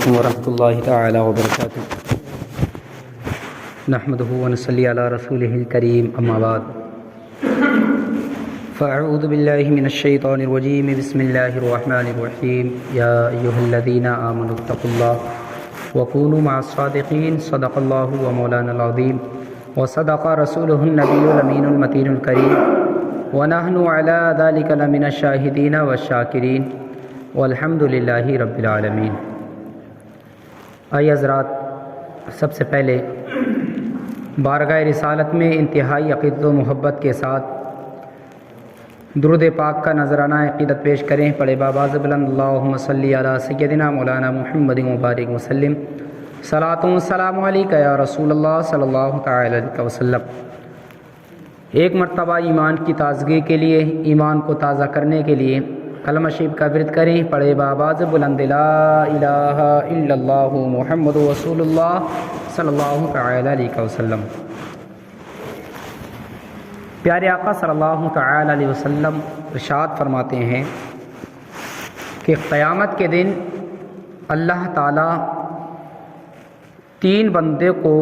علیکم ورحمۃ اللہ تعالی وبرکاتہ۔ نحمدہ ونصلی علی رسولہ الکریم، اما بعد فاعوذ باللہ من الشیطان الرجیم، بسم اللہ الرحمن الرحیم۔ یا ایھا الذین آمنوا اتقوا اللہ وکونوا مع الصادقین، صدق اللہ و مولانا العظیم وصدق رسولہ النبی الامین المتین الکریم، ونحن علی ذلک لمن الشاہدین والشاکرین، والحمد للہ رب العالمین۔ آئیے حضرات، سب سے پہلے بارگاہ رسالت میں انتہائی عقیدت و محبت کے ساتھ درود پاک کا نذرانہ عقیدت پیش کریں۔ پڑھے باواز بلند اللہم صلی علی سیدنا مولانا محمد مبارک وسلم، صلاۃ و سلام علیک یا رسول اللہ صلی اللہ تعالی علیہ وسلم۔ ایک مرتبہ ایمان کی تازگی کے لیے، ایمان کو تازہ کرنے کے لیے کلمہ شریف کا ورد کریں۔ پڑھے باواز بلند لا الہ الا اللہ محمد رسول اللہ صلی اللہ تعالی علیہ وسلم۔ پیارے آقا صلی اللہ تعالی علیہ وسلم ارشاد فرماتے ہیں کہ قیامت کے دن اللہ تعالی تین بندے کو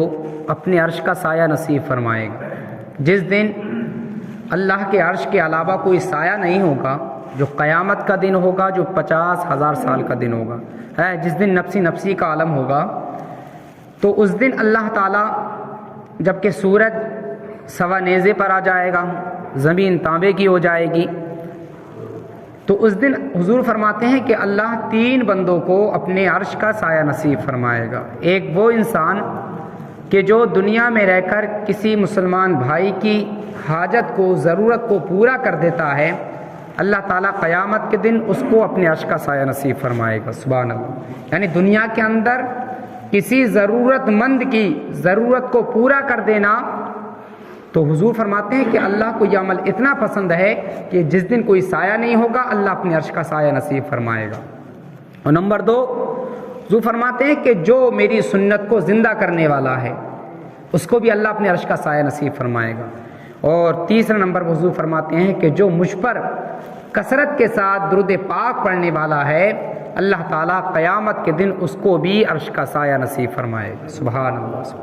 اپنے عرش کا سایہ نصیب فرمائے گا۔ جس دن اللہ کے عرش کے علاوہ کوئی سایہ نہیں ہوگا، جو قیامت کا دن ہوگا، جو 50,000 سال کا دن ہوگا، جس دن نفسی نفسی کا عالم ہوگا، تو اس دن اللہ تعالیٰ جب کہ سورج سوا نیزے پر آ جائے گا، زمین تانبے کی ہو جائے گی، تو اس دن حضور فرماتے ہیں کہ اللہ تین بندوں کو اپنے عرش کا سایہ نصیب فرمائے گا۔ ایک وہ انسان کہ جو دنیا میں رہ کر کسی مسلمان بھائی کی حاجت کو، ضرورت کو پورا کر دیتا ہے، اللہ تعالیٰ قیامت کے دن اس کو اپنے عرش کا سایہ نصیب فرمائے گا۔ سبحان اللہ۔ یعنی دنیا کے اندر کسی ضرورت مند کی ضرورت کو پورا کر دینا، تو حضور فرماتے ہیں کہ اللہ کو یہ عمل اتنا پسند ہے کہ جس دن کوئی سایہ نہیں ہوگا، اللہ اپنے عرش کا سایہ نصیب فرمائے گا۔ اور نمبر 2، حضور فرماتے ہیں کہ جو میری سنت کو زندہ کرنے والا ہے، اس کو بھی اللہ اپنے عرش کا سایہ نصیب فرمائے گا۔ اور تیسرا نمبر پر حضور فرماتے ہیں کہ جو مجھ پر کثرت کے ساتھ درود پاک پڑھنے والا ہے، اللہ تعالیٰ قیامت کے دن اس کو بھی عرش کا سایہ نصیب فرمائے گا۔ سبحان اللہ۔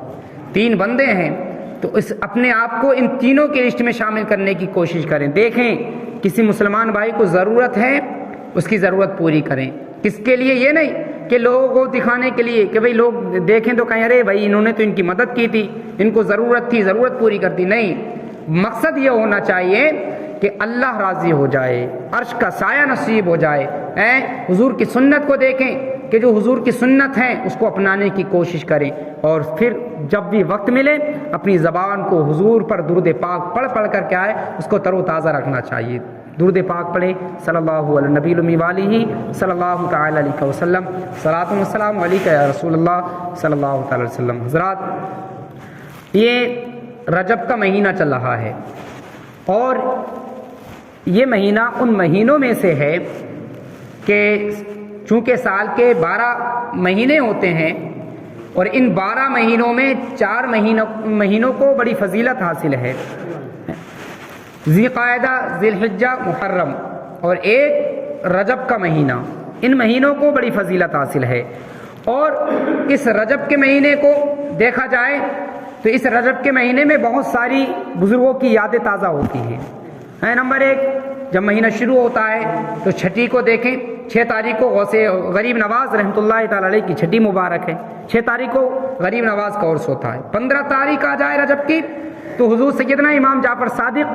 تین بندے ہیں، تو اس اپنے آپ کو ان تینوں کی لسٹ میں شامل کرنے کی کوشش کریں۔ دیکھیں کسی مسلمان بھائی کو ضرورت ہے، اس کی ضرورت پوری کریں۔ کس کے لیے؟ یہ نہیں کہ لوگوں کو دکھانے کے لیے کہ بھئی لوگ دیکھیں تو کہیں ارے بھائی انہوں نے تو ان کی مدد کی تھی، ان کو ضرورت تھی، ضرورت پوری کرتی۔ نہیں، مقصد یہ ہونا چاہیے کہ اللہ راضی ہو جائے، عرش کا سایہ نصیب ہو جائے۔ حضور کی سنت کو دیکھیں کہ جو حضور کی سنت ہے اس کو اپنانے کی کوشش کریں، اور پھر جب بھی وقت ملے اپنی زبان کو حضور پر درود پاک پڑھ پڑھ کر کے آئے، اس کو تر و تازہ رکھنا چاہیے۔ درود پاک پڑھیں، صلی اللہ علی نبی الامی والہ صلی اللہ تعالی علیہ وسلم، صلاۃ و سلام علیک یا رسول اللہ صلی اللہ تعالی علیہ وسلم۔ حضرات، یہ رجب کا مہینہ چل رہا ہے، اور یہ مہینہ ان مہینوں میں سے ہے کہ چونکہ سال کے 12 مہینے ہوتے ہیں، اور ان 12 مہینوں میں 4 مہینوں کو بڑی فضیلت حاصل ہے، ذی قعدہ، ذی الحجہ، محرم، اور ایک رجب کا مہینہ۔ ان مہینوں کو بڑی فضیلت حاصل ہے، اور اس رجب کے مہینے کو دیکھا جائے تو اس رجب کے مہینے میں بہت ساری بزرگوں کی یادیں تازہ ہوتی ہیں۔ نمبر 1، جب مہینہ شروع ہوتا ہے تو چھٹی کو دیکھیں۔ 6 تاریخ کو غوث غریب نواز رحمۃ اللہ تعالی علیہ کی چھٹی مبارک ہے۔ 6 تاریخ کو غریب نواز کا عرس ہوتا ہے۔ 15 تاریخ آ جائے رجب کی تو حضور سیدنا امام جعفر صادق،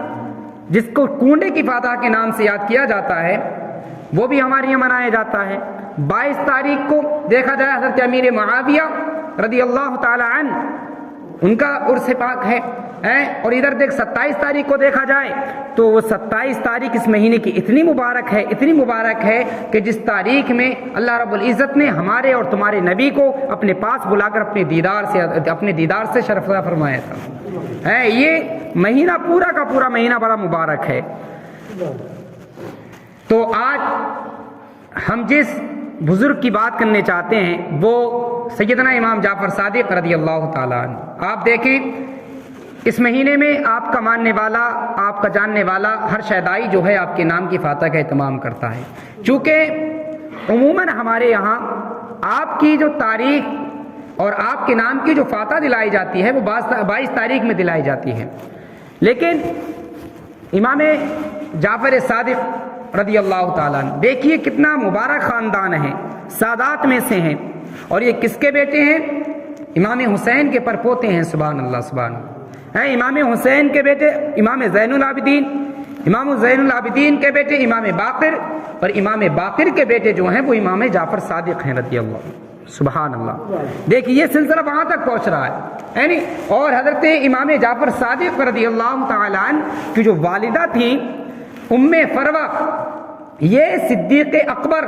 جس کو کنڈے کی فاتح کے نام سے یاد کیا جاتا ہے، وہ بھی ہمارے یہاں منایا جاتا ہے۔ 22 تاریخ کو دیکھا جائے حضرت امیر معاویہ رضی اللہ تعالی عنہ، ان کا عرس پاک ہے۔ اور ادھر دیکھ 27 تاریخ کو دیکھا جائے تو وہ 27 تاریخ اس مہینے کی اتنی مبارک ہے کہ جس تاریخ میں اللہ رب العزت نے ہمارے اور تمہارے نبی کو اپنے پاس بلا کر اپنے دیدار سے شرف عطا فرمایا تھا۔ یہ مہینہ پورا کا پورا مہینہ بڑا مبارک ہے۔ تو آج ہم جس بزرگ کی بات کرنے چاہتے ہیں وہ سیدنا امام جعفر صادق رضی اللہ تعالیٰ عنہ۔ آپ دیکھیں اس مہینے میں آپ کا ماننے والا، آپ کا جاننے والا ہر شہدائی جو ہے آپ کے نام کی فاتح کا اہتمام کرتا ہے۔ چونکہ عموماً ہمارے یہاں آپ کی جو تاریخ اور آپ کے نام کی جو فاتح دلائی جاتی ہے وہ 22 تاریخ میں دلائی جاتی ہے، لیکن امام جعفر صادق رضی اللہ تعالیٰ عنہ دیکھیے کتنا مبارک خاندان ہے، سادات میں سے ہیں، اور یہ کس کے بیٹے ہیں؟ امام حسین کے پرپوتے ہیں، سبحان اللہ سبحان اللہ، ہیں امام حسین کے بیٹے امام زین العابدین، امام زین العابدین کے بیٹے امام باقر، اور امام باقر کے بیٹے جو ہیں وہ امام جعفر صادق ہیں رضی اللہ عنہ، سبحان اللہ۔ دیکھیے یہ سلسلہ وہاں تک پہنچ رہا ہے، یعنی اور حضرت امام جعفر صادق رضی اللہ تعالیٰ عنہ کی جو والدہ تھیں ام فروہ، یہ صدیق اکبر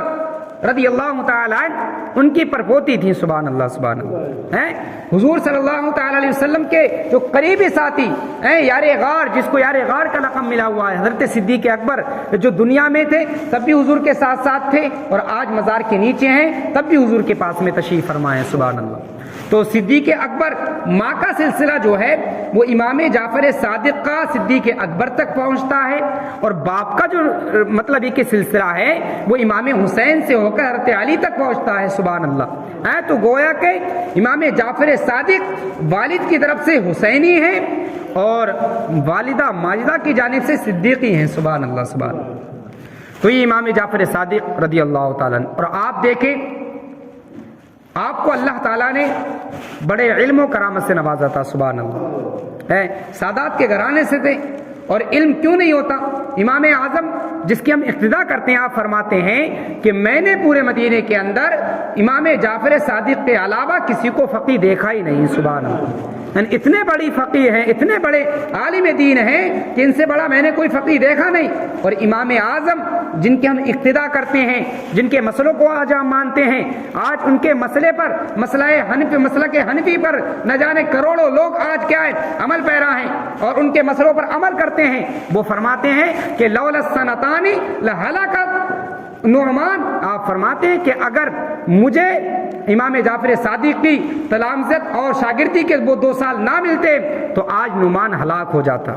رضی اللہ تعالیٰ عنہ ان کی پرپوتی تھی، سبحان اللہ سبحان اللہ، ہیں حضور صلی اللہ تعالیٰ علیہ وسلم کے جو قریبی ساتھی ہیں، یار غار، جس کو یار غار کا لقب ملا ہوا ہے، حضرت صدیق اکبر جو دنیا میں تھے تب بھی حضور کے ساتھ ساتھ تھے، اور آج مزار کے نیچے ہیں تب بھی حضور کے پاس میں تشریف فرمائے، سبحان اللہ۔ تو صدیق اکبر ماں کا سلسلہ جو ہے وہ امام جعفر صادق کا صدیق اکبر تک پہنچتا ہے، اور باپ کا جو مطلب یہ کہ سلسلہ ہے وہ امام حسین سے ہو کر حضرت علی تک پہنچتا ہے، سبحان اللہ۔ تو گویا کہ امام جعفر صادق والد کی طرف سے حسینی ہیں اور والدہ ماجدہ کی جانب سے صدیقی ہیں، سبحان اللہ سبحان اللہ۔ تو یہ امام جعفر صادق رضی اللہ تعالیٰ عنہ، اور آپ دیکھیں آپ کو اللہ تعالیٰ نے بڑے علم و کرامت سے نوازا تھا، سبحان اللہ، ہے سادات کے گھرانے سے تھے، اور علم کیوں نہیں ہوتا؟ امام اعظم جس کی ہم اقتدا کرتے ہیں، آپ فرماتے ہیں کہ میں نے پورے مدینے کے اندر امام جعفر صادق کے علاوہ کسی کو فقیہ دیکھا ہی نہیں، سبحان اللہ، یعنی اتنے بڑی فقیہ ہیں، اتنے بڑے عالم دین ہیں کہ ان سے بڑا میں نے کوئی فقیہ دیکھا نہیں۔ اور امام اعظم جن کے ہم اقتدا کرتے ہیں، جن کے مسئلوں کو آج ہم مانتے ہیں، آج ان کے مسئلے پر مسلک حنفی پر نہ جانے کروڑوں لوگ آج کیا ہے عمل پیرا ہیں اور ان کے مسئلوں پر عمل کرتے ہیں، وہ فرماتے ہیں کہ لولا السنتان لہلکت نعمان، آپ فرماتے ہیں کہ اگر مجھے امام جعفر صادق کی تلامذت اور شاگردی کے وہ 2 سال نہ ملتے تو آج نعمان ہلاک ہو جاتا۔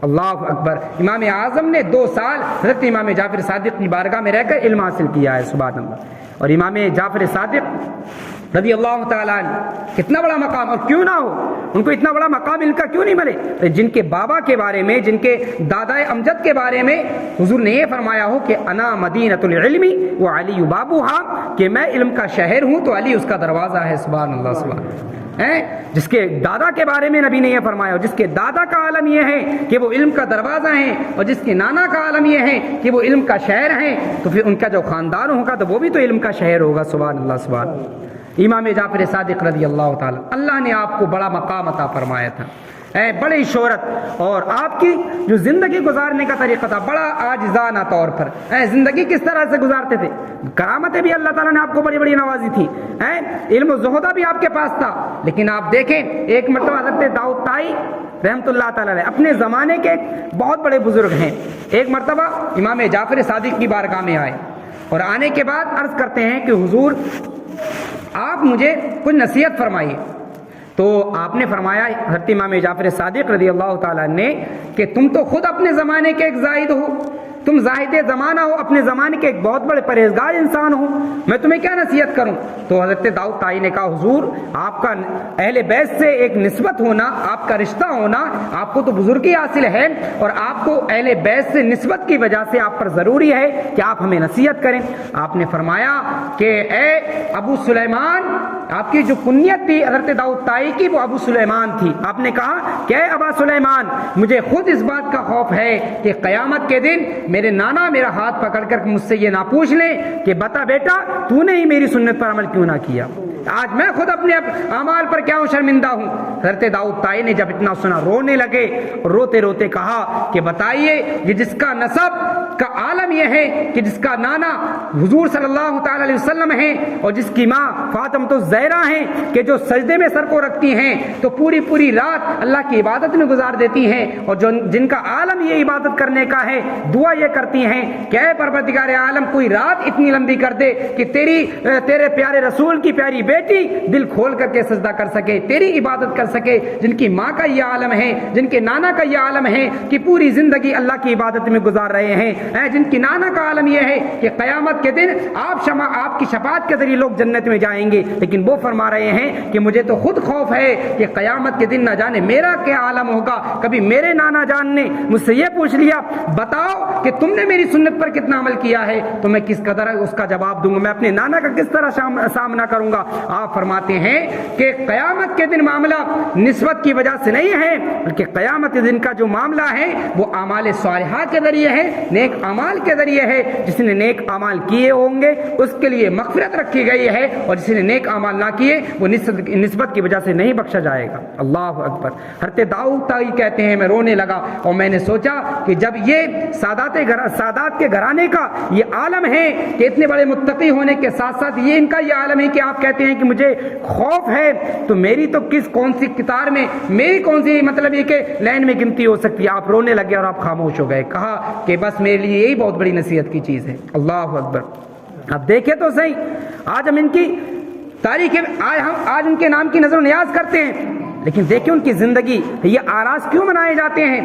اللہ اکبر، امام اعظم نے 2 سال حضرت امام جعفر صادق کی بارگاہ میں رہ کر علم حاصل کیا ہے، سبحان اللہ۔ اور امام جعفر صادق رضی اللہ تعالیٰ عنہ کتنا بڑا مقام، اور کیوں نہ ہو ان کو اتنا بڑا مقام ان کا کیوں نہیں ملے؟ جن کے بابا کے بارے میں، جن کے دادا امجد کے بارے میں حضور نے یہ فرمایا ہو کہ انا مدینۃ العلم وعلی بابوہا، کہ میں علم کا شہر ہوں تو علی اس کا دروازہ ہے، سبحان اللہ سبحان اللہ۔ جس کے دادا کے بارے میں نبی نے یہ فرمایا، جس کے دادا کا عالم یہ ہے کہ وہ علم کا دروازہ ہیں، اور جس کے نانا کا عالم یہ ہے کہ وہ علم کا شہر ہیں، تو پھر ان کا جو خاندان ہوگا تو وہ بھی تو علم کا شہر ہوگا، سبحان اللہ سبحان اللہ۔ امام جعفر صادق رضی اللہ تعالی، اللہ نے آپ کو بڑا مقام عطا فرمایا تھا، بڑی شہرت، اور آپ کی جو زندگی گزارنے کا طریقہ تھا بڑا عاجزانہ طور پر، زندگی کس طرح سے گزارتے تھے، کرامتیں بھی اللہ تعالیٰ نے آپ کو بڑی بڑی نوازی تھی، علم و زہدہ بھی آپ کے پاس تھا، لیکن آپ دیکھیں ایک مرتبہ حضرت داؤد طائی رحمۃ اللہ تعالیٰ علیہ اپنے زمانے کے ایک بہت بڑے بزرگ ہیں، ایک مرتبہ امام جعفر صادق کی بارگاہ میں آئے، اور آنے کے بعد عرض کرتے ہیں کہ حضور آپ مجھے کچھ نصیحت فرمائیے۔ تو آپ نے فرمایا حضرت امام جعفر صادق رضی اللہ تعالیٰ نے کہ تم تو خود اپنے زمانے کے ایک زاہد ہو، تم زاہد زمانہ ہو، اپنے زمانے کے ایک بہت بڑے پرہیزگار انسان ہو، میں تمہیں کیا نصیحت کروں؟ تو حضرت داؤد طائی نے کہا حضور آپ کا اہل بیت سے ایک نسبت ہونا، آپ کا رشتہ ہونا، آپ کو تو بزرگی حاصل ہے، اور آپ کو اہل بیت سے نسبت کی وجہ سے آپ پر ضروری ہے کہ آپ ہمیں نصیحت کریں۔ آپ نے فرمایا کہ اے ابو سلیمان، آپ کی جو کنیت تھی حضرت داؤد طائی کی وہ ابو سلیمان تھی، آپ نے کہا کہ اے ابا سلیمان، مجھے خود اس بات کا خوف ہے کہ قیامت کے دن میرے نانا میرا ہاتھ پکڑ کر مجھ سے یہ نہ پوچھ لیں کہ بتا بیٹا تو نے ہی میری سنت پر عمل کیوں نہ کیا، آج میں خود اپنے اعمال پر کیا شرمندہ ہوں۔ حضرت داؤد طائی نے جب اتنا سنا رونے لگے، روتے روتے کہا کہ بتائیے یہ جس کا نسب کا عالم یہ ہے کہ جس کا نانا حضور صلی اللہ تعالی علیہ وسلم ہے اور جس کی ماں فاطمہ الزہرا ہیں کہ جو سجدے میں سر کو رکھتی ہیں تو پوری پوری رات اللہ کی عبادت میں گزار دیتی ہیں، اور جن کا عالم یہ عبادت کرنے کا ہے دعا یہ کرتی ہیں کہ اے پروردگار عالم کوئی رات اتنی لمبی کر دے کہ تیرے پیارے رسول کی پیاری بیٹی دل کھول کر کے سجدہ کر سکے، تیری عبادت کر سکے، جن کی ماں کا یہ عالم ہے، جن کے نانا کا یہ عالم ہے کہ پوری زندگی اللہ کی عبادت میں گزار رہے ہیں، ہیں جن کی نانا کا عالم یہ ہے کہ قیامت کے دن آپ کی شفاعت کے ذریعے لوگ جنت میں جائیں گے، لیکن وہ فرما رہے ہیں کہ مجھے تو خود خوف ہے کہ قیامت کے دن نہ جانے میرا کیا عالم ہوگا۔ کبھی میرے نانا جان نے مجھ سے یہ پوچھ لیا بتاؤ کہ تم نے میری سنت پر کتنا عمل کیا ہے، تو میں کس قدر اس کا جواب دوں گا، میں اپنے نانا کا کس طرح سامنا کروں گا۔ آپ فرماتے ہیں کہ قیامت کے دن معاملہ نسبت کی وجہ سے نہیں ہے، بلکہ قیامت کے دن کا جو معاملہ ہے وہ اعمال صالحہ کے ذریعے ہے، نیک اعمال کے ذریعے ہے۔ جس نے نیک اعمال کیے ہوں گے اس کے لیے مغفرت رکھی گئی ہے، اور جس نے نیک اعمال نہ کیے وہ نسبت کی وجہ سے نہیں بخشا جائے گا۔ اللہ اکبر۔ حضرت داؤد طائی کہتے ہیں میں رونے لگا اور میں نے سوچا کہ جب یہ سادات کے گھرانے کا یہ عالم ہے کہ اتنے بڑے متقی ہونے کے ساتھ ساتھ یہ ان کا یہ عالم ہے کہ آپ کہتے ہیں کہ مجھے خوف ہے، تو میری تو کون سی قطار میں، میری کون سی مطلب یہ کہ لائن میں گنتی ہو سکتی ہے۔ آپ رونے لگے اور آپ خاموش ہو گئے، کہا کہ بس میرے لیے یہی بہت بڑی نصیحت کی چیز ہے۔ اللہ اکبر۔ اب دیکھیں تو صحیح، آج ہم ان کی تاریخ، آج ان کے نام کی نظر و نیاز کرتے ہیں، لیکن دیکھیں ان کی زندگی، یہ آراز کیوں منائے جاتے ہیں،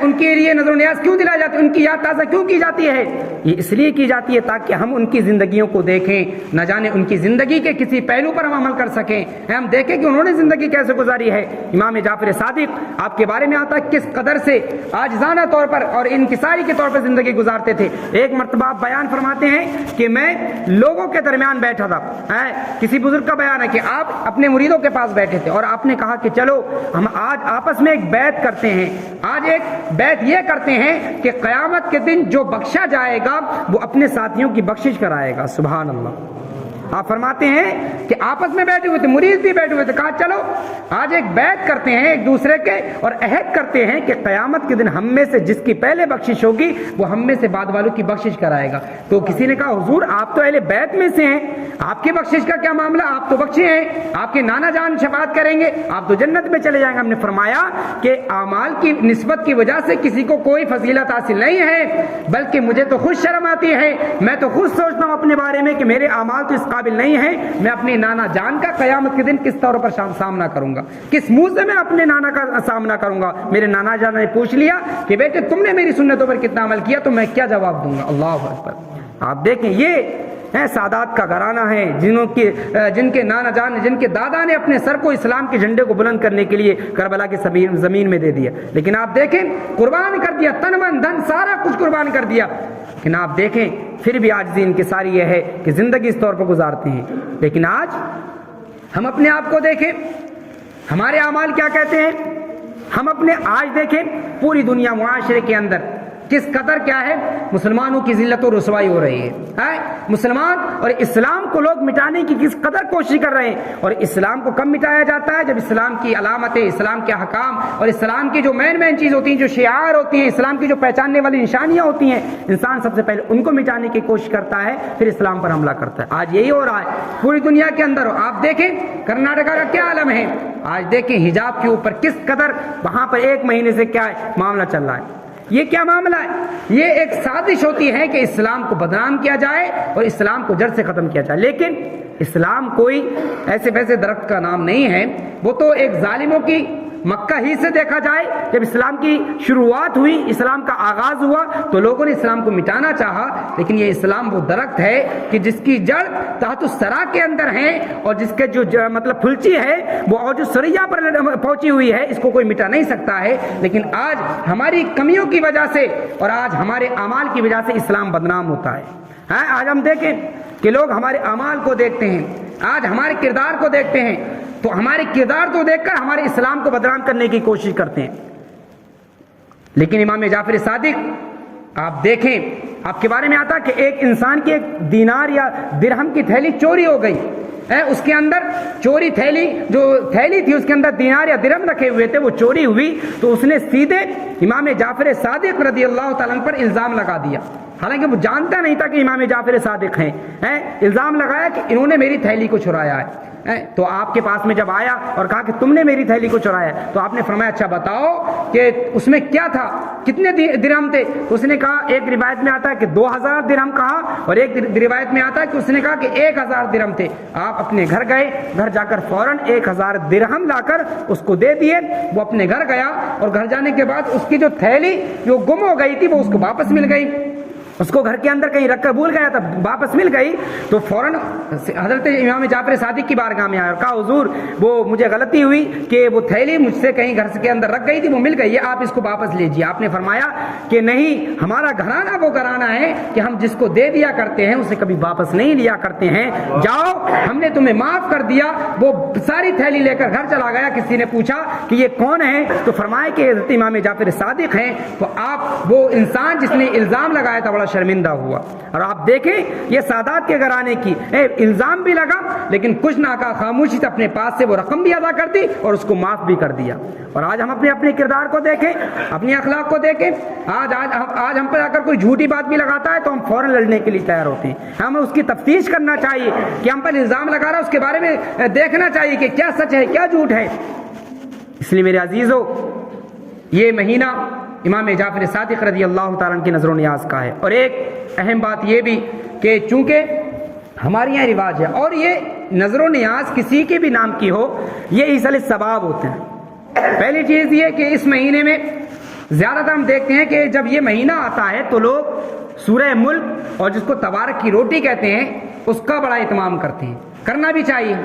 ان کے لیے نظر و نیاز کیوں دلائے جاتے ہیں، ان کی یاد تازہ کیوں کی جاتی ہے؟ یہ اس لیے کی جاتی ہے تاکہ ہم ان کی زندگیوں کو دیکھیں، نہ جانے ان کی زندگی کے کسی پہلو پر ہم عمل کر سکیں، ہم دیکھیں کہ انہوں نے زندگی کیسے گزاری ہے۔ امام جعفر صادق آپ کے بارے میں آتا ہے کس قدر سے عاجزانہ طور پر اور انکساری کے طور پر زندگی گزارتے تھے۔ ایک مرتبہ آپ بیان فرماتے ہیں کہ میں لوگوں کے درمیان بیٹھا تھا، کسی بزرگ کا بیان ہے کہ آپ اپنے مریدوں کے پاس بیٹھے تھے اور آپ نے کہا کہ چلو ہم آج آپس میں ایک بیعت کرتے ہیں، آج ایک بیعت یہ کرتے ہیں کہ قیامت کے دن جو بخشا جائے گا وہ اپنے ساتھیوں کی بخشش کرائے گا۔ سبحان اللہ۔ آپ فرماتے ہیں کہ آپس میں بیٹھے ہوئے تھے، مرید بھی بیٹھے ہوئے تھے، کہا چلو آج ایک بیعت کرتے ہیں ایک دوسرے کے اور عہد کرتے ہیں کہ قیامت کے دن ہم میں سے جس کی پہلے بخشش ہوگی وہ ہم میں سے بعد والوں کی بخشش کرائے گا۔ تو کسی نے کہا حضور آپ تو اہل بیعت میں سے ہیں، آپ کی بخشش کا کیا معاملہ، آپ تو بخشے ہیں، آپ کے نانا جان شفاعت کریں گے، آپ تو جنت میں چلے جائیں گے۔ ہم نے فرمایا کہ اعمال کی نسبت کی وجہ سے کسی کو کوئی فضیلت حاصل نہیں ہے، بلکہ مجھے تو خود شرم آتی ہے، میں تو خود سوچتا ہوں اپنے بارے میں کہ میرے اعمال تو اس قابل نہیں ہے، میں اپنے نانا جان کا قیامت کے دن کس طور پر سامنا کروں گا، کس منہ سے میں اپنے نانا کا سامنا کروں گا۔ میرے نانا جان نے پوچھ لیا کہ بیٹے تم نے میری سنتوں پر کتنا عمل کیا، تو میں کیا جواب دوں گا۔ اللہ اکبر۔ آپ دیکھیں یہ سادات کا گھرانہ ہے جن کے نانا جان، جن کے دادا نے اپنے سر کو اسلام کے جھنڈے کو بلند کرنے کے لیے کربلا کی زمین میں دے دیا، لیکن آپ دیکھیں قربان کر دیا، تن من دھن سارا کچھ قربان کر دیا، لیکن آپ دیکھیں پھر بھی عاجزی ان کی ساری یہ ہے کہ زندگی اس طور پر گزارتے ہیں۔ لیکن آج ہم اپنے آپ کو دیکھیں، ہمارے اعمال کیا کہتے ہیں، ہم اپنے آج دیکھیں پوری دنیا معاشرے کے اندر کس قدر کیا ہے مسلمانوں کی ذلت و رسوائی ہو رہی ہے۔ مسلمان اور اسلام کو لوگ مٹانے کی کس قدر کوشش کر رہے ہیں، اور اسلام کو کب مٹایا جاتا ہے جب اسلام کی علامتیں، اسلام کے احکام اور اسلام کی جو مین چیز ہوتی ہیں، جو شعار ہوتی ہیں، اسلام کی جو پہچاننے والی نشانیاں ہوتی ہیں، انسان سب سے پہلے ان کو مٹانے کی کوشش کرتا ہے، پھر اسلام پر حملہ کرتا ہے۔ آج یہی ہو رہا ہے پوری دنیا کے اندر۔ آپ دیکھیں کرناٹکا کا کیا عالم ہے، آج دیکھیں حجاب کے اوپر کس قدر وہاں پر ایک مہینے سے کیا معاملہ چل رہا ہے۔ یہ کیا معاملہ ہے؟ یہ ایک سازش ہوتی ہے کہ اسلام کو بدنام کیا جائے اور اسلام کو جڑ سے ختم کیا جائے، لیکن اسلام کوئی ایسے ویسے درخت کا نام نہیں ہے، وہ تو ایک ظالموں کی مکہ ہی سے دیکھا جائے جب اسلام کی شروعات ہوئی، اسلام کا آغاز ہوا تو لوگوں نے اسلام کو مٹانا چاہا، لیکن یہ اسلام وہ درخت ہے کہ جس کی جڑ تحت الثرى کے اندر ہے اور جس کے جو مطلب پھلچی ہے وہ اور جو سریا پر پہنچی ہوئی ہے، اس کو کوئی مٹا نہیں سکتا ہے۔ لیکن آج ہماری کمیوں کی وجہ سے اور آج ہمارے اعمال کی وجہ سے اسلام بدنام ہوتا ہے۔ آج ہم دیکھیں کہ لوگ ہمارے اعمال کو دیکھتے ہیں، آج ہمارے کردار کو دیکھتے ہیں، تو ہمارے کردار کو دیکھ کر ہمارے اسلام کو بدنام کرنے کی کوشش کرتے ہیں۔ لیکن امام جعفر صادق آپ دیکھیں، آپ کے بارے میں آتا کہ ایک انسان کی ایک دینار یا درہم کی تھیلی چوری ہو گئی، اس کے اندر چوری تھیلی جو تھیلی تھی اس کے اندر دینار یا درہم رکھے ہوئے تھے، وہ چوری ہوئی تو اس نے سیدھے امام جعفر صادق رضی اللہ تعالیٰ عنہ پر الزام لگا دیا، حالانکہ وہ جانتا نہیں تھا کہ امام جعفر صادق ہیں۔ الزام لگایا کہ انہوں نے میری تھیلی کو چرایا ہے۔ تو آپ کے پاس میں جب آیا اور کہا کہ تم نے میری تھیلی کو چرایا ہے، تو آپ نے فرمایا اچھا بتاؤ کہ اس میں کیا تھا، کتنے درہم تھے؟ تو اس نے کہا، ایک روایت میں آتا ہے کہ 2000 درہم کہا، اور ایک روایت میں آتا ہے کہ اس نے کہا کہ 1000 درہم تھے۔ آپ اپنے گھر گئے، گھر جا کر فوراً 1000 درہم لا کر اس کو دے دیے۔ وہ اپنے گھر گیا اور گھر جانے کے بعد اس کی جو تھیلی جو گم ہو گئی تھی وہ اس کو واپس مل گئی۔ اس کو گھر کے اندر کہیں رکھ کر بھول گیا تھا، واپس مل گئی تو فوراً حضرت امام جعفر صادق کی بارگاہ میں آیا اور کہا حضور وہ مجھے غلطی ہوئی کہ وہ تھیلی مجھ سے کہیں گھر کے اندر رکھ گئی تھی، وہ مل گئی ہے، آپ اس کو واپس لیجیے۔ آپ نے فرمایا کہ نہیں، ہمارا گھرانہ وہ گھرانہ ہے کہ ہم جس کو دے دیا کرتے ہیں اسے کبھی واپس نہیں لیا کرتے ہیں، جاؤ ہم نے تمہیں معاف کر دیا۔ وہ ساری تھیلی لے کر گھر چلا گیا۔ کسی نے پوچھا کہ یہ کون ہے تو فرمایا کہ حضرت امام جعفر صادق ہیں۔ تو آپ وہ انسان جس نے الزام لگایا تھا بڑا شرمندہ ہوا۔ اور آپ دیکھیں یہ سادات کے گھرانے کی الزام بھی لگا لیکن کچھ نہ کہا، خاموشی سے اپنے پاس سے وہ رقم بھی ادا کر دی اور اس کو معاف بھی کر دیا۔ اور آج ہم اپنے کردار کو دیکھیں، اپنی اخلاق کو دیکھیں، آج ہم پر اگر کوئی جھوٹی بات بھی لگاتا ہے تو ہم فوراً لڑنے کے لیے تیار ہوتے ہیں۔ ہمیں اس کی تفتیش کرنا چاہیے کہ ہم پر الزام لگا رہا ہے اس کے بارے میں دیکھنا چاہیے کہ کیا سچ ہے کیا جھوٹ ہے۔ اس لیے میرے عزیزو، یہ مہینہ امام جعفر صادق رضی اللہ تعالیٰ عنہ کی نظر و نیاز کا ہے۔ اور ایک اہم بات یہ بھی کہ چونکہ ہمارے یہاں رواج ہے اور یہ نظر و نیاز کسی کے بھی نام کی ہو یہ ایصل ثواب ہوتے ہیں۔ پہلی چیز یہ کہ اس مہینے میں زیادہ تر ہم دیکھتے ہیں کہ جب یہ مہینہ آتا ہے تو لوگ سورہ ملک اور جس کو تبارک کی روٹی کہتے ہیں اس کا بڑا اہتمام کرتے ہیں، کرنا بھی چاہیے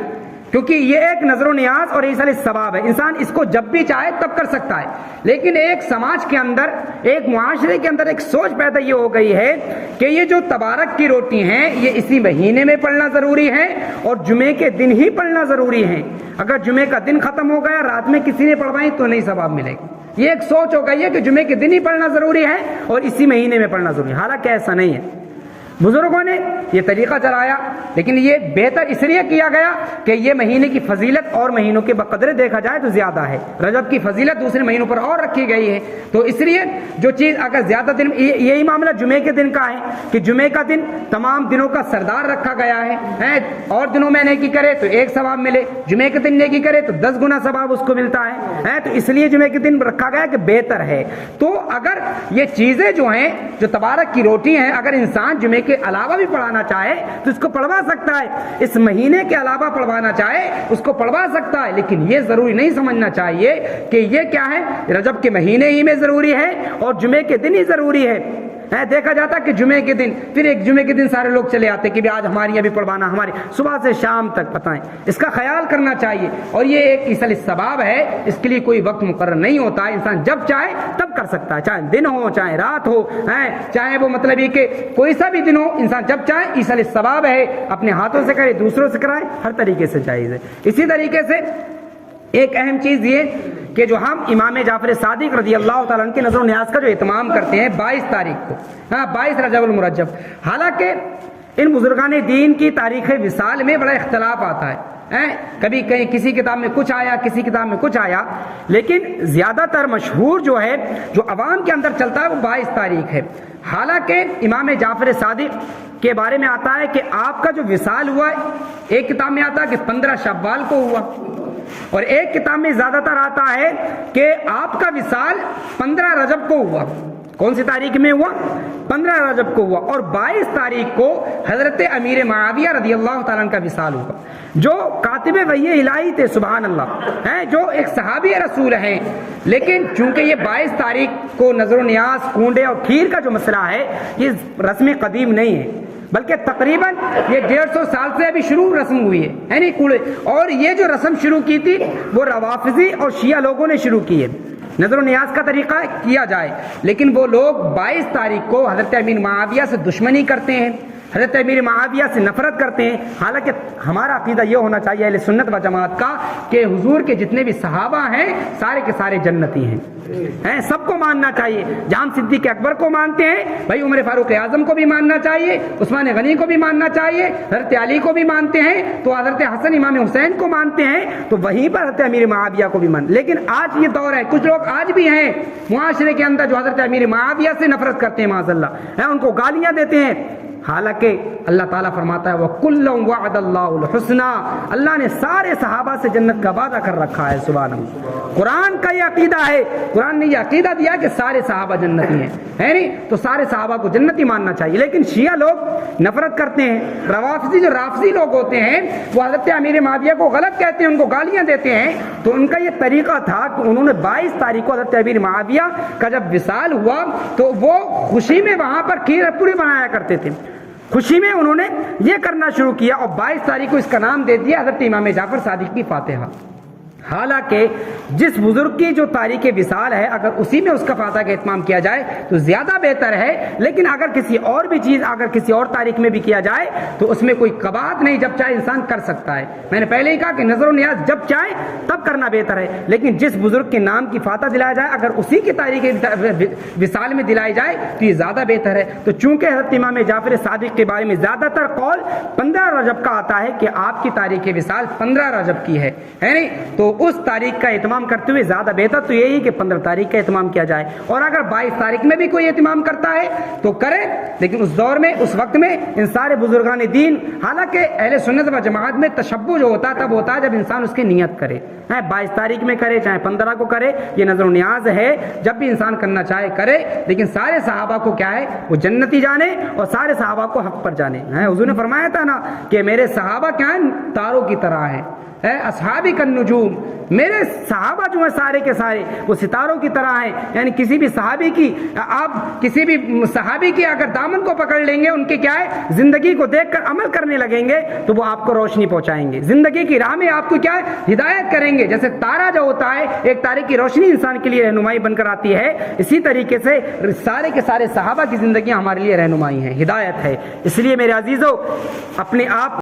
کیونکہ یہ ایک نظر و نیاز اور ایصل ثواب ہے۔ انسان اس کو جب بھی چاہے تب کر سکتا ہے، لیکن ایک سماج کے اندر، ایک معاشرے کے اندر ایک سوچ پیدا یہ ہو گئی ہے کہ یہ جو تبارک کی روٹی ہیں یہ اسی مہینے میں پڑھنا ضروری ہے اور جمعے کے دن ہی پڑھنا ضروری ہے۔ اگر جمعے کا دن ختم ہو گیا، رات میں کسی نے پڑھوائی تو نہیں ثواب ملے گا۔ یہ ایک سوچ ہو گئی ہے کہ جمعے کے دن ہی پڑھنا ضروری ہے اور اسی مہینے میں پڑھنا ضروری ہے، حالانکہ ایسا نہیں ہے۔ بزرگوں نے یہ طریقہ چلایا لیکن یہ بہتر اس لیے کیا گیا کہ یہ مہینے کی فضیلت اور مہینوں کے بقدر دیکھا جائے تو زیادہ ہے۔ رجب کی فضیلت دوسرے مہینوں پر اور رکھی گئی ہے، تو اس لیے جو چیز اگر زیادہ دن، یہی معاملہ جمعے کے دن کا ہے کہ جمعے کا دن تمام دنوں کا سردار رکھا گیا ہے، اور دنوں میں نیکی کرے تو 1 ثواب ملے، جمعے کے دن نیکی کرے تو 10 گنا ثواب اس کو ملتا ہے، تو اس لیے جمعے کے دن رکھا گیا کہ بہتر ہے۔ تو اگر یہ چیزیں جو ہیں، جو تبارک کی روٹی ہیں، اگر انسان جمعے کے علاوہ بھی پڑھانا چاہے تو اس کو پڑھوا سکتا ہے، اس مہینے کے علاوہ پڑھوانا چاہے اس کو پڑھوا سکتا ہے، لیکن یہ ضروری نہیں سمجھنا چاہیے کہ یہ کیا ہے، رجب کے مہینے ہی میں ضروری ہے اور جمعے کے دن ہی ضروری ہے۔ دیکھا جاتا کہ جمعے کے دن، پھر ایک جمعے کے دن سارے لوگ چلے آتے کہ آج ہماری ابھی پڑھوانا، ہماری صبح سے شام تک بتائیں، اس کا خیال کرنا چاہیے۔ اور یہ ایک ایصل ثواب ہے، اس کے لیے کوئی وقت مقرر نہیں ہوتا ہے، انسان جب چاہے تب کر سکتا ہے، چاہے دن ہو چاہے رات ہو، چاہے وہ مطلب یہ کہ کوئی سا بھی دن ہو، انسان جب چاہے، ایصل ثواب ہے، اپنے ہاتھوں سے کرے دوسروں سے کرائے، ہر طریقے سے جائز ہے۔ اسی طریقے سے ایک اہم چیز یہ کہ جو ہم امام جعفر صادق رضی اللہ تعالیٰ عنہ کی نظر و نیاز کا جو اہتمام کرتے ہیں 22 تاریخ کو، 22 رجب المرجب، حالانکہ ان بزرگان دین کی تاریخ وصال میں بڑا اختلاف آتا ہے، کبھی کہیں کسی کتاب میں کچھ آیا، کسی کتاب میں کچھ آیا، لیکن زیادہ تر مشہور جو ہے، جو عوام کے اندر چلتا ہے وہ 22 تاریخ ہے۔ حالانکہ امام جعفر صادق کے بارے میں آتا ہے کہ آپ کا جو وصال ہوا ہے، ایک کتاب میں آتا ہے کہ 15 شوال کو ہوا، اور ایک کتاب میں زیادہ تر آتا ہے کہ آپ کا وصال 15 رجب کو ہوا۔ کون سی تاریخ میں ہوا؟ 15 رجب کو ہوا، اور 22 تاریخ کو حضرت امیر معاویہ رضی اللہ تعالیٰ عنہ کا وصال ہوا، جو کاتب وحی الہی تھے، سبحان اللہ، جو ایک صحابی رسول ہیں۔ لیکن چونکہ یہ 22 تاریخ کو نظر و نیاز، کنڈے اور کھیر کا جو مسئلہ ہے یہ رسم قدیم نہیں ہے، بلکہ تقریباً یہ 150 سال سے ابھی شروع رسم ہوئی ہے نہیں کوڑے، اور یہ جو رسم شروع کی تھی وہ روافضی اور شیعہ لوگوں نے شروع کی ہے، نظر و نیاز کا طریقہ کیا جائے، لیکن وہ لوگ 22 تاریخ کو حضرت امیر معاویہ سے دشمنی کرتے ہیں، حضرت امیر معاویہ سے نفرت کرتے ہیں۔ حالانکہ ہمارا عقیدہ یہ ہونا چاہیے اہل سنت و جماعت کا کہ حضور کے جتنے بھی صحابہ ہیں سارے کے سارے جنتی ہیں، سب کو ماننا چاہیے۔ جہاں صدیق اکبر کو مانتے ہیں بھائی عمر فاروق اعظم کو بھی ماننا چاہیے، عثمان غنی کو بھی ماننا چاہیے، حضرت علی کو بھی مانتے ہیں تو حضرت حسن امام حسین کو مانتے ہیں تو وہیں پر حضرت امیر معاویہ کو بھی مانتے۔ لیکن آج یہ دور ہے، کچھ لوگ آج بھی ہیں معاشرے کے اندر جو حضرت امیر معاویہ سے نفرت کرتے ہیں، معاذ اللہ، ان کو گالیاں دیتے ہیں، حالانکہ اللہ تعالیٰ فرماتا ہے وَكُلًّا وَعَدَ اللَّهُ الْحُسْنَى، اللہ نے سارے صحابہ سے جنت کا وعدہ کر رکھا ہے، سبحان اللہ۔ قرآن کا یہ عقیدہ ہے، قرآن نے یہ عقیدہ دیا کہ سارے صحابہ جنتی ہیں، ہے نہیں؟ تو سارے صحابہ کو جنتی ماننا چاہیے۔ لیکن شیعہ لوگ نفرت کرتے ہیں، روافضی جو رافضی لوگ ہوتے ہیں وہ حضرت امیر معاویہ کو غلط کہتے ہیں، ان کو گالیاں دیتے ہیں، تو ان کا یہ طریقہ تھا کہ انہوں نے 22 تاریخ کو حضرت امیر معاویہ کا جب وصال ہوا تو وہ خوشی میں وہاں پر کھیر پوری بنایا کرتے تھے، خوشی میں انہوں نے یہ کرنا شروع کیا اور 22 تاریخ کو اس کا نام دے دیا حضرت امام جعفر صادق کی فاتحہ۔ حالانکہ جس بزرگ کی جو تاریخ وصال ہے اگر اسی میں اس کا فاتحہ کا اہتمام کیا جائے تو زیادہ بہتر ہے، لیکن اگر کسی اور بھی چیز اگر کسی اور تاریخ میں بھی کیا جائے تو اس میں کوئی قباحت نہیں، جب چاہے انسان کر سکتا ہے۔ میں نے پہلے ہی کہا کہ نظر و نیاز جب چاہے تب کرنا بہتر ہے، لیکن جس بزرگ کے نام کی فاتحہ دلایا جائے اگر اسی کی تاریخ وصال میں دلائی جائے تو یہ زیادہ بہتر ہے۔ تو چونکہ حضرت امام جعفر صادق کے بارے میں زیادہ تر قول 15 رجب کا آتا ہے کہ آپ کی تاریخ وصال 15 رجب کی ہے نہیں، تو اس تاریخ کا اہتمام کرتے ہوئے زیادہ بہتر تو یہی کہ 15 تاریخ کا اہتمام کیا جائے، اور اگر 22 تاریخ میں بھی کوئی اہتمام کرتا ہے تو کرے، لیکن اس دور میں اس وقت میں ان سارے بزرگان دین، حالانکہ اہل سنت و جماعت میں تشبہ جو ہوتا تب ہوتا ہے جب انسان اس کی نیت کرے، 22 تاریخ میں کرے چاہے 15 کو کرے، یہ نظر و نیاز ہے، جب بھی انسان کرنا چاہے کرے، لیکن سارے صحابہ کو کیا ہے وہ جنتی جانے اور سارے صحابہ کو حق پر جانے۔ حضور نے فرمایا تھا نا کہ میرے صحابہ کیا ہیں، تاروں کی طرح ہیں، اصحابی کالنجوم، میرے صحابہ جو ہیں سارے کے سارے وہ ستاروں کی طرح ہیں، یعنی کسی بھی صحابی کی آپ کسی بھی صحابی کی اگر دامن کو پکڑ لیں گے، ان کے کیا ہے زندگی کو دیکھ کر عمل کرنے لگیں گے تو وہ آپ کو روشنی پہنچائیں گے، زندگی کی راہ میں آپ کو کیا ہے ہدایت کریں گے۔ جیسے تارا جو ہوتا ہے ایک تارے کی روشنی انسان کے لیے رہنمائی بن کر آتی ہے، اسی طریقے سے سارے کے سارے صحابہ کی زندگیاں ہمارے لیے رہنمائی ہیں، ہدایت ہے۔ اس لیے میرے عزیزو اپنے آپ